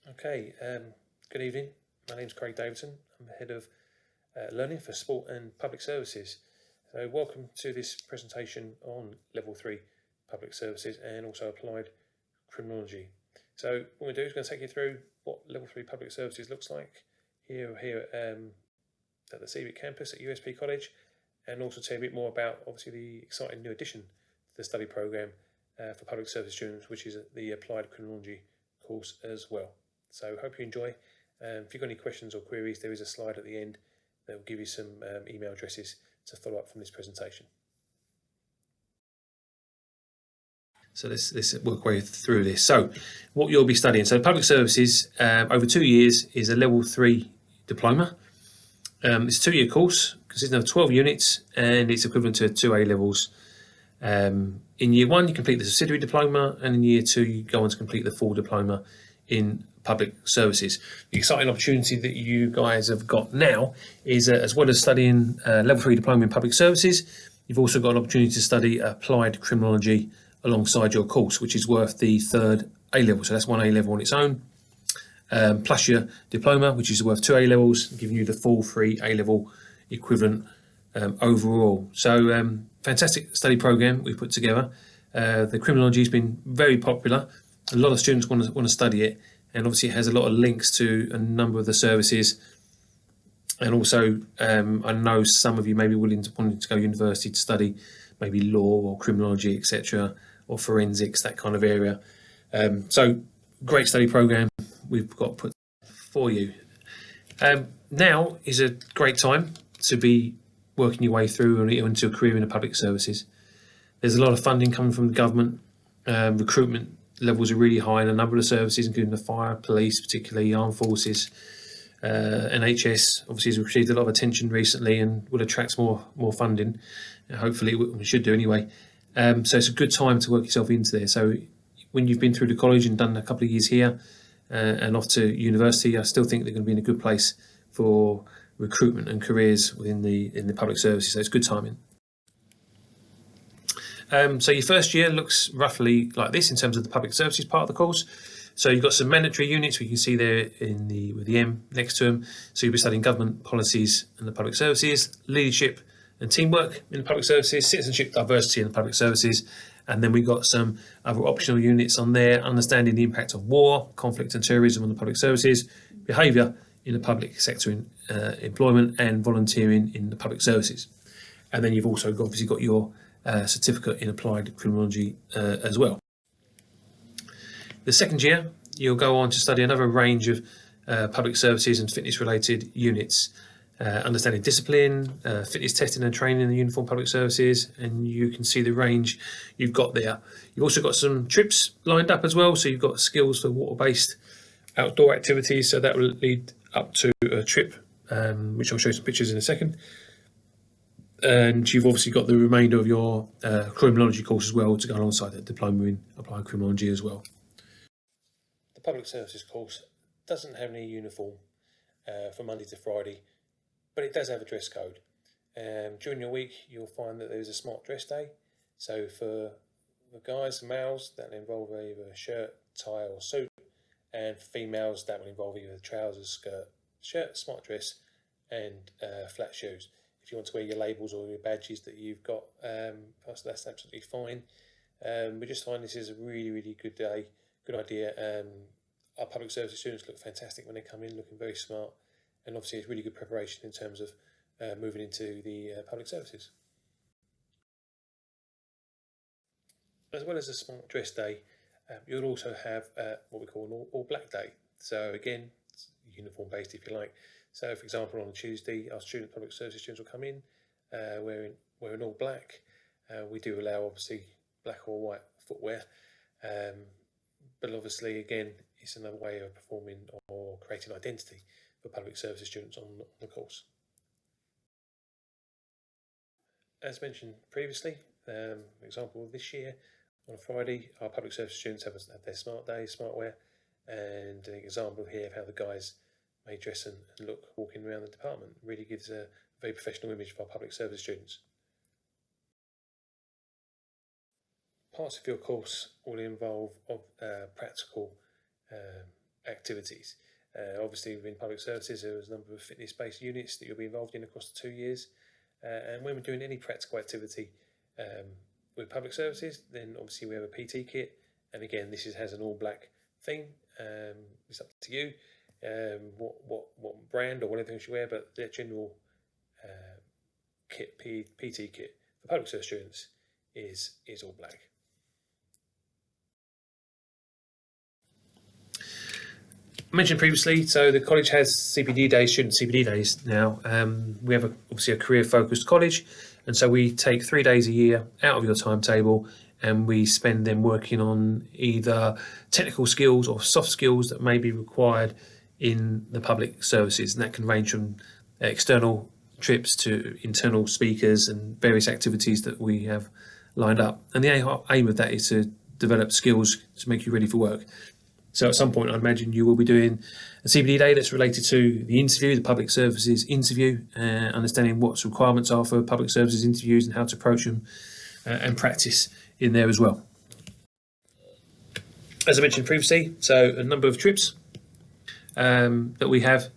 Okay, good evening. My name's Craig Davidson. I'm the Head of Learning for Sport and Public Services. So welcome to this presentation on Level 3 Public Services and also Applied Criminology. So what we're going to do is going to take you through what Level 3 Public Services looks like here at the CVIC campus at USP College, and also tell you a bit more about obviously the exciting new addition to the study programme for public service students, which is the Applied Criminology course as well. So hope you enjoy. If you've got any questions or queries, there is a slide at the end that will give you some email addresses to follow up from this presentation. So let's work our way through this. So what you'll be studying. So public services over 2 years is a level 3 diploma. It's a 2-year course consisting of 12 units and it's equivalent to 2 A levels. In year 1, you complete the subsidiary diploma, and in year 2, you go on to complete the full diploma in public services. The exciting opportunity that you guys have got now is as well as studying level 3 diploma in public services, you've also got an opportunity to study applied criminology alongside your course, which is worth the 3rd A level. So that's 1 A level on its own, plus your diploma, which is worth 2 A levels, giving you the full 3 A level equivalent overall. So fantastic study program we've put together. The criminology has been very popular. A lot of students want to study it, and obviously it has a lot of links to a number of the services. And also, I know some of you may be wanting to go to university to study maybe law or criminology, etc., or forensics, that kind of area. So great study program we've got put for you. Now is a great time to be working your way through and into a career in the public services. There's a lot of funding coming from the government. Recruitment levels are really high in a number of services, including the fire, police, particularly armed forces. NHS obviously has received a lot of attention recently and will attract more funding. Hopefully, we should do anyway. So it's a good time to work yourself into there. So when you've been through the college and done a couple of years here and off to university, I still think they're going to be in a good place for recruitment and careers within the public services. So it's good timing. So your first year looks roughly like this in terms of the public services part of the course. So you've got some mandatory units we can see there with the M next to them. So you'll be studying government policies and the public services, leadership and teamwork in the public services, citizenship, diversity in the public services. And then we've got some other optional units on there, understanding the impact of war, conflict and terrorism on the public services, behaviour in the public sector in employment, and volunteering in the public services. And then you've also obviously got your certificate in applied criminology as well. The second year, you'll go on to study another range of public services and fitness related units, understanding discipline, fitness testing and training in the uniform public services, and you can see the range you've got there. You've also got some trips lined up as well, so you've got skills for water-based outdoor activities, so that will lead up to a trip, which I'll show you some pictures in a second. And you've obviously got the remainder of your criminology course as well to go alongside that diploma in applied criminology as well. The public services course doesn't have any uniform from Monday to Friday, but it does have a dress code. During your week, you'll find that there's a smart dress day. So for the guys and males, that will involve either a shirt, tie or suit. And for females, that will involve either trousers, skirt, shirt, smart dress and flat shoes. If you want to wear your labels or your badges that you've got, that's absolutely fine. We just find this is a really, really good day, good idea. Our public services students look fantastic when they come in, looking very smart. And obviously it's really good preparation in terms of moving into the public services. As well as a smart dress day, you'll also have what we call an all black day. So again, it's uniform based if you like. So for example, on a Tuesday, our public services students will come in wearing all black. We do allow obviously black or white footwear, but obviously again, it's another way of performing or creating identity for public services students on the course. As mentioned previously, for example, this year on a Friday, our public service students have their smart day, smart wear, and an example here of how the guys may dress and look walking around the department. Really gives a very professional image for our public service students. Parts of your course will involve practical activities. Obviously, within public services, there was a number of fitness-based units that you'll be involved in across the 2 years. And when we're doing any practical activity with public services, then obviously we have a PT kit. And again, this has an all-black theme. It's up to you what brand or whatever you wear, but their general kit, PT kit for public service students is all black. I mentioned previously, so the college has CPD days, student CPD days now. We have obviously a career-focused college, and so we take 3 days a year out of your timetable, and we spend them working on either technical skills or soft skills that may be required in the public services, and that can range from external trips to internal speakers and various activities that we have lined up. And the aim of that is to develop skills to make you ready for work. So at some point, I imagine you will be doing a CPD day that's related to the interview, the public services interview, understanding what requirements are for public services interviews and how to approach them, and practice in there as well. As I mentioned previously, so a number of trips that we have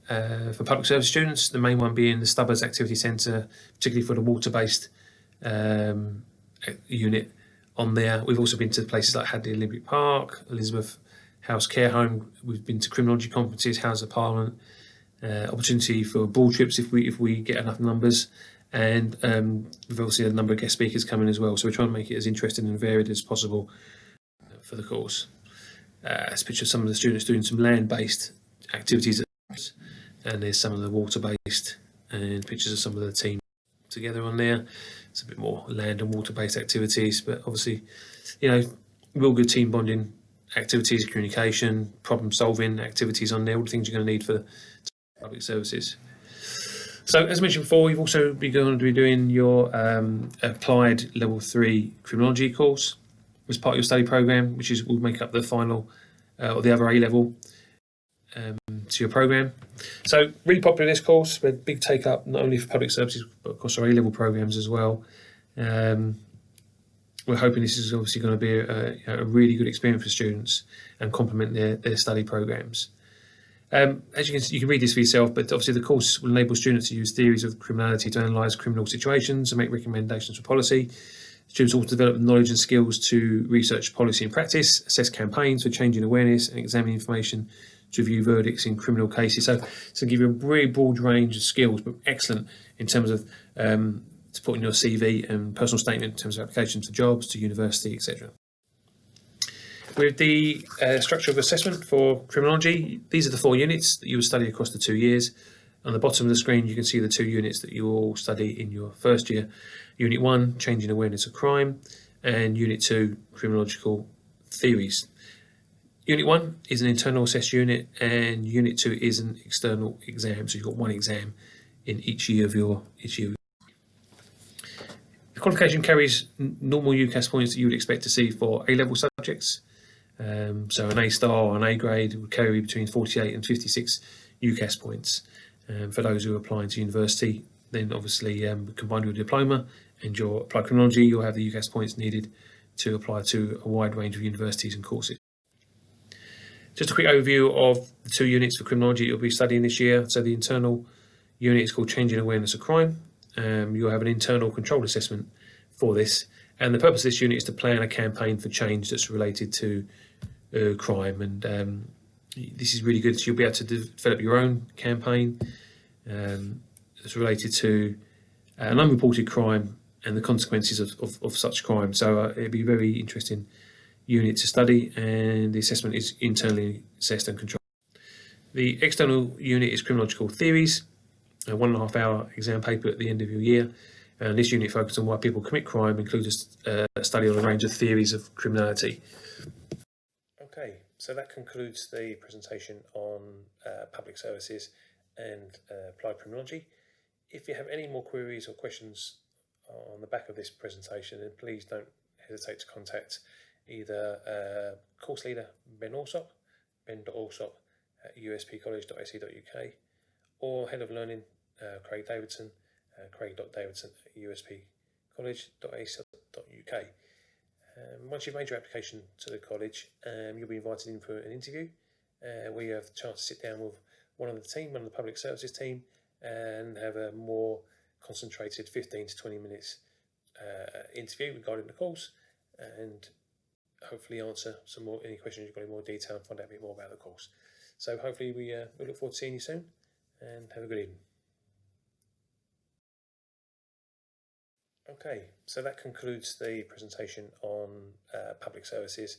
for public service students, the main one being the Stubbers Activity Centre, particularly for the water-based unit on there. We've also been to places like Hadley Olympic Park, Elizabeth House Care Home. We've been to criminology conferences, House of Parliament, opportunity for ball trips if we get enough numbers, and we've obviously had a number of guest speakers coming as well. So we're trying to make it as interesting and varied as possible for the course. It's a picture of some of the students doing some land-based activities, and there's some of the water-based, and pictures of some of the team together on there. It's a bit more land and water-based activities, but obviously, real good team bonding activities, communication, problem-solving activities on there, all the things you're going to need for public services. So, as mentioned before, you've also going to be doing your applied level 3 criminology course as part of your study program, which will make up the final or the other A level to your program. So, really popular this course, but big take up not only for public services but across our A level programs as well. We're hoping this is obviously going to be a really good experience for students and complement their study programs. As you can read this for yourself, but obviously the course will enable students to use theories of criminality to analyse criminal situations and make recommendations for policy. Students also develop knowledge and skills to research policy and practice, assess campaigns for changing awareness, and examine information to review verdicts in criminal cases. So give you a very broad range of skills, but excellent in terms of supporting your CV and personal statement in terms of applications to jobs, to university, etc. With the structure of assessment for criminology, these are the 4 units that you will study across the 2 years. On the bottom of the screen, you can see the 2 units that you will study in your first year. Unit 1, Changing Awareness of Crime, and Unit 2, Criminological Theories. Unit 1 is an internal assessed unit, and Unit 2 is an external exam. So you've got 1 exam in each year of your The qualification carries normal UCAS points that you would expect to see for A-level subjects. So an A star or an A grade would carry between 48 and 56 UCAS points. For those who are applying to university, then obviously combined with your diploma and your applied criminology, you'll have the UCAS points needed to apply to a wide range of universities and courses. Just a quick overview of the 2 units for criminology you'll be studying this year. So the internal unit is called Changing Awareness of Crime. You'll have an internal control assessment for this, and the purpose of this unit is to plan a campaign for change that's related to crime, and this is really good. So you'll be able to develop your own campaign that's related to an unreported crime and the consequences of such crime. So it'll be a very interesting unit to study, and the assessment is internally assessed and controlled. The external unit is Criminological Theories, a 1.5 hour exam paper at the end of your year. And this unit focuses on why people commit crime, includes a study on a range of theories of criminality. Okay, so that concludes the presentation on public services and applied criminology. If you have any more queries or questions on the back of this presentation, then please don't hesitate to contact either course leader Ben Alsop, ben.alsop@uspcollege.ac.uk, or Head of Learning Craig Davidson, craig.davidson@uspcollege.ac.uk. Once you've made your application to the college, you'll be invited in for an interview, where you have the chance to sit down with one of the public services team, and have a more concentrated 15 to 20 minutes interview regarding the course, and hopefully answer any questions you've got in more detail and find out a bit more about the course. So hopefully we look forward to seeing you soon, and have a good evening. Okay, so that concludes the presentation on public services